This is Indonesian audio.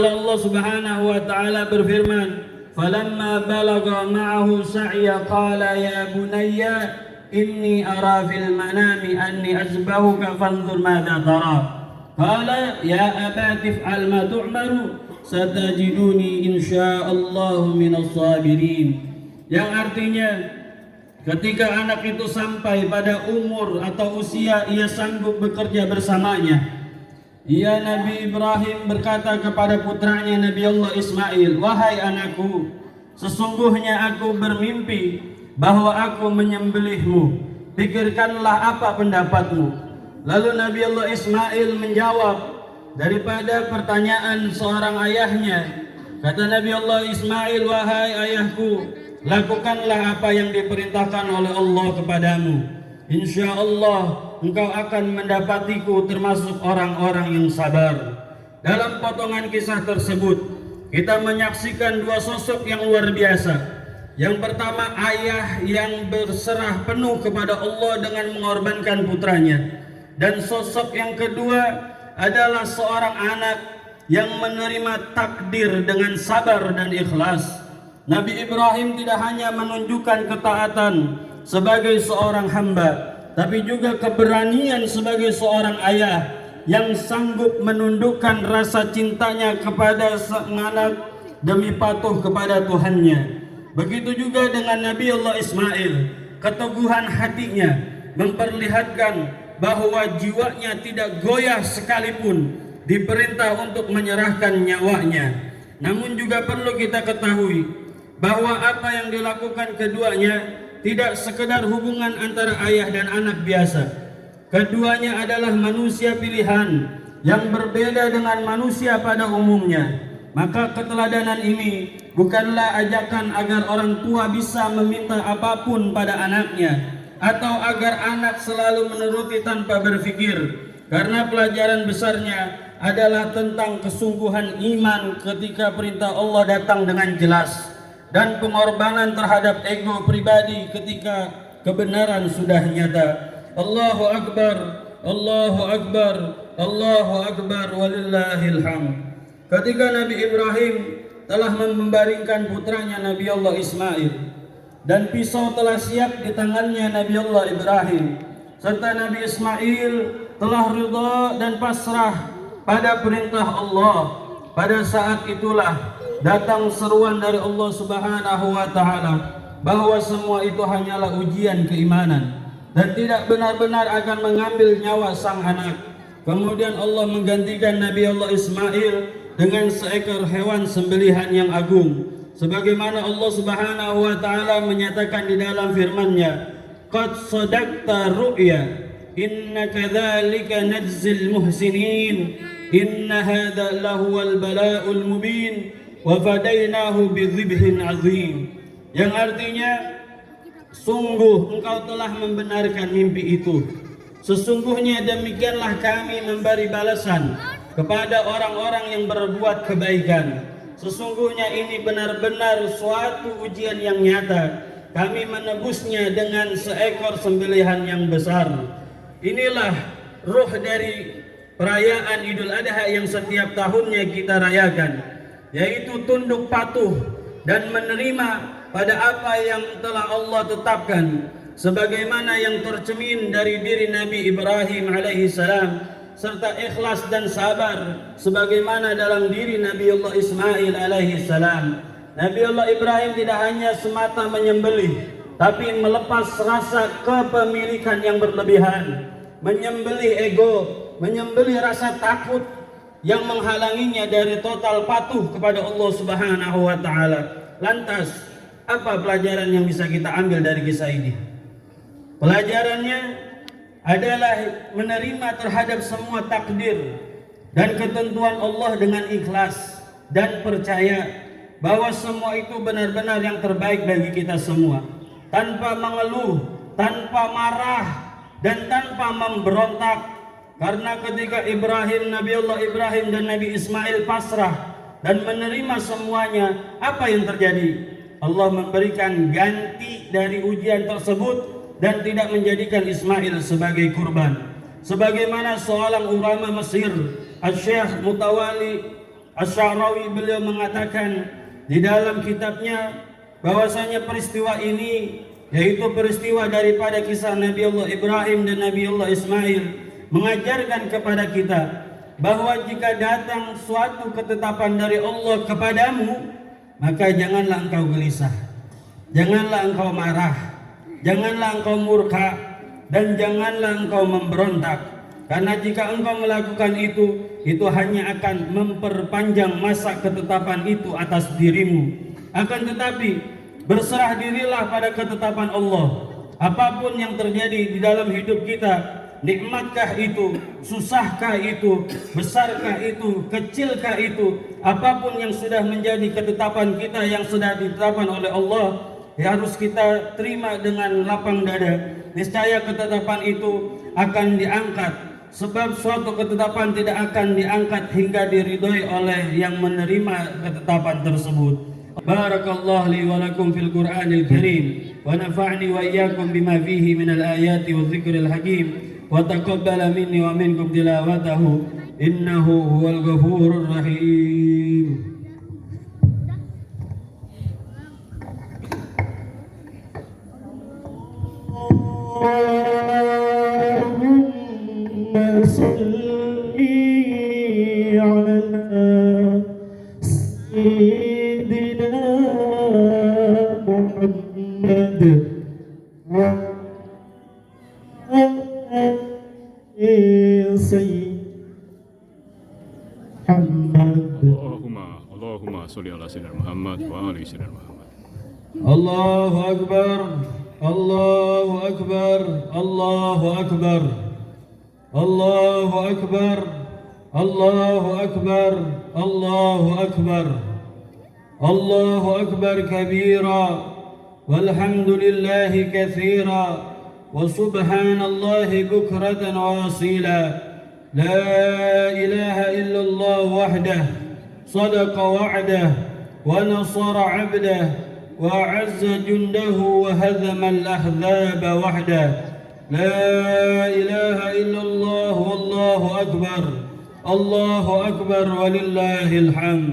Allah Subhanahu wa taala berfirman, "Falamma balagha ma'ahu sa'ya qala ya bunayya inni ara fil manami anni azbahuka fanzur madza tara." Qala ya abati if'al ma tu'maru satajiduni insyaallahu minas sabirin. Yang artinya ketika anak itu sampai pada umur atau usia ia sanggup bekerja bersamanya, Nabi Ibrahim berkata kepada putranya Nabi Allah Ismail, "Wahai anakku, sesungguhnya aku bermimpi bahwa aku menyembelihmu. Pikirkanlah apa pendapatmu." Lalu Nabi Allah Ismail menjawab daripada pertanyaan seorang ayahnya. Kata Nabi Allah Ismail, "Wahai ayahku, lakukanlah apa yang diperintahkan oleh Allah kepadamu. Insya Allah engkau akan mendapatiku termasuk orang-orang yang sabar." Dalam potongan kisah tersebut kita menyaksikan dua sosok yang luar biasa. Yang pertama, ayah yang berserah penuh kepada Allah dengan mengorbankan putranya. Dan sosok yang kedua adalah seorang anak yang menerima takdir dengan sabar dan ikhlas. Nabi Ibrahim tidak hanya menunjukkan ketaatan sebagai seorang hamba, tapi juga keberanian sebagai seorang ayah yang sanggup menundukkan rasa cintanya kepada sang anak demi patuh kepada Tuhannya. Begitu juga dengan Nabi Allah Ismail, keteguhan hatinya memperlihatkan bahwa jiwanya tidak goyah sekalipun diperintah untuk menyerahkan nyawanya. Namun juga perlu kita ketahui bahwa apa yang dilakukan keduanya tidak sekedar hubungan antara ayah dan anak biasa. Keduanya adalah manusia pilihan yang berbeda dengan manusia pada umumnya. Maka keteladanan ini bukanlah ajakan agar orang tua bisa meminta apapun pada anaknya, atau agar anak selalu menuruti tanpa berpikir, karena pelajaran besarnya adalah tentang kesungguhan iman ketika perintah Allah datang dengan jelas, dan pengorbanan terhadap ego pribadi ketika kebenaran sudah nyata. Allahu Akbar, Allahu Akbar, Allahu Akbar, walillahil hamd. Ketika Nabi Ibrahim telah membaringkan putranya Nabi Allah Ismail, dan pisau telah siap di tangannya Nabi Allah Ibrahim, serta Nabi Ismail telah ridha dan pasrah pada perintah Allah. Pada saat itulah datang seruan dari Allah Subhanahu wa taala bahwa semua itu hanyalah ujian keimanan dan tidak benar-benar akan mengambil nyawa sang anak. Kemudian Allah menggantikan Nabi Allah Ismail dengan seekor hewan sembelihan yang agung, sebagaimana Allah Subhanahu wa taala menyatakan di dalam firman-Nya, "Qad sadaqta ru'ya, inna kadzalika najzil muhsinin, inna hadza lahuwal bala'ul mubin, wa fadainahu bidzibhin azim." Yang artinya, sungguh engkau telah membenarkan mimpi itu. Sesungguhnya demikianlah kami memberi balasan kepada orang-orang yang berbuat kebaikan. Sesungguhnya ini benar-benar suatu ujian yang nyata. Kami menebusnya dengan seekor sembelihan yang besar. Inilah ruh dari perayaan Idul Adha yang setiap tahunnya kita rayakan, yaitu tunduk patuh dan menerima pada apa yang telah Allah tetapkan, sebagaimana yang tercemin dari diri Nabi Ibrahim alaihissalam, serta ikhlas dan sabar sebagaimana dalam diri Nabi Allah Ismail alaihissalam. Nabi Allah Ibrahim tidak hanya semata menyembelih, tapi melepas rasa kepemilikan yang berlebihan, menyembelih ego, menyembelih rasa takut yang menghalanginya dari total patuh kepada Allah Subhanahu wa taala. Lantas, apa pelajaran yang bisa kita ambil dari kisah ini? Pelajarannya adalah menerima terhadap semua takdir dan ketentuan Allah dengan ikhlas dan percaya bahwa semua itu benar-benar yang terbaik bagi kita semua, tanpa mengeluh, tanpa marah, dan tanpa memberontak. Karena ketika Nabi Allah Ibrahim dan Nabi Ismail pasrah dan menerima semuanya, apa yang terjadi? Allah memberikan ganti dari ujian tersebut dan tidak menjadikan Ismail sebagai kurban. Sebagaimana seorang ulama Mesir, Syekh Mutawali Asy-Sya'rawi beliau mengatakan di dalam kitabnya bahwasanya peristiwa ini yaitu peristiwa daripada kisah Nabi Allah Ibrahim dan Nabi Allah Ismail mengajarkan kepada kita bahwa jika datang suatu ketetapan dari Allah kepadamu, maka janganlah engkau gelisah, janganlah engkau marah, janganlah engkau murka, dan janganlah engkau memberontak. Karena jika engkau melakukan itu hanya akan memperpanjang masa ketetapan itu atas dirimu. Akan tetapi berserah dirilah pada ketetapan Allah. Apapun yang terjadi di dalam hidup kita, nikmatkah itu, susahkah itu, besarkah itu, kecilkah itu, apapun yang sudah menjadi ketetapan kita yang sudah ditetapkan oleh Allah, ya harus kita terima dengan lapang dada. Niscaya ketetapan itu akan diangkat, sebab suatu ketetapan tidak akan diangkat hingga diridhoi oleh yang menerima ketetapan tersebut. Barakallahu li wa lakum fil Qur'anil Karim wa nafa'ni wa iyyakum bima fihi minal ayati wa dzikril hakim wa taqabbala minni wa minkum tilawatahu innahu huwal ghafurur rahim. Allahumma salli ala sayyidina Muhammad wa ali sayyidina Muhammad. Allahumma salli ala sayyidina Muhammad wa ali sayyidina Muhammad. Allahu Akbar, Allahu Akbar, Allahu Akbar, Allahu Akbar, Allahu Akbar, Allahu Akbar, Allahu Akbar kabira, walhamdulillahi katsira, wa subhanallahi bukratan wa asila. La ilaha illallah wahdah, sadaqa wa'dah, wa nasara 'abdah, وأعز جنده وهزم الأحزاب وحده. لا إله إلا الله والله أكبر، الله أكبر ولله الحمد.